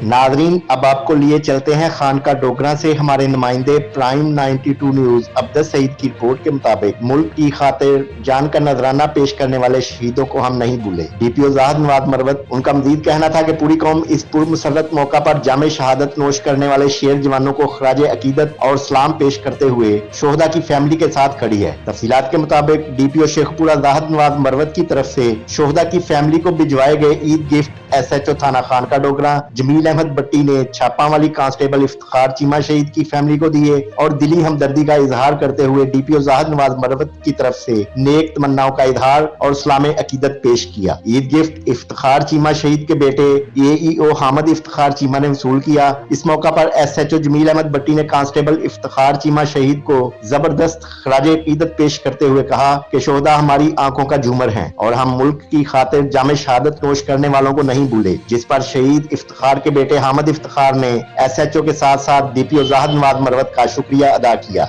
नाज़रीन, अब आपको लिए चलते हैं खानका डोगरा से हमारे नुमाइंदे प्राइम 92 न्यूज अब्दस सईद की रिपोर्ट के मुताबिक मुल्क की खातिर जान का नजराना पेश करने वाले शहीदों को हम नहीं भूले। डीपीओ ज़ाहिद नवाज मरवत। उनका मजीद कहना था कि पूरी कौम इस पुरमसरत मौका पर जामे शहादत नोश करने वाले शेर जवानों को खराजे अकीदत और सलाम पेश करते हुए शोहदा की फैमिली के साथ खड़ी है। तफसीलात के मुताबिक डीपीओ शेखपुरा ज़ाहिद नवाज मरवत की तरफ से शोहदा की फैमिली को भिजवाए गए ईद गिफ्ट SHO थाना खानका डोगरा जमील अहमद भट्टी ने छापा वाली कांस्टेबल इफ्तिखार चीमा शहीद की फैमिली को दिए और दिली हमदर्दी का इजहार करते हुए डीपीओ ज़ाहिद नवाज मरवत की तरफ से नेक तमन्नाओं का इजहार और सलाम अकीदत पेश किया। ईद गिफ्ट इफ्तिखार चीमा शहीद के बेटे AEO हामिद इफ्तिखार चीमा ने वसूल किया। इस मौका पर SHO जमील अहमद भट्टी ने कांस्टेबल इफ्तिखार चीमा शहीद को जबरदस्त खराजे अकीदत पेश करते हुए कहा कि शोहदा हमारी आंखों का झूमर हैं और हम मुल्क की खातिर जामे शहादत नोश करने वालों को नहीं भूले। जिस पर शहीद इफ्तिखार के बेटे हामिद इफ्तिखार ने SHO के साथ साथ डीपीओ ज़ाहिद नवाज मरवत का शुक्रिया अदा किया।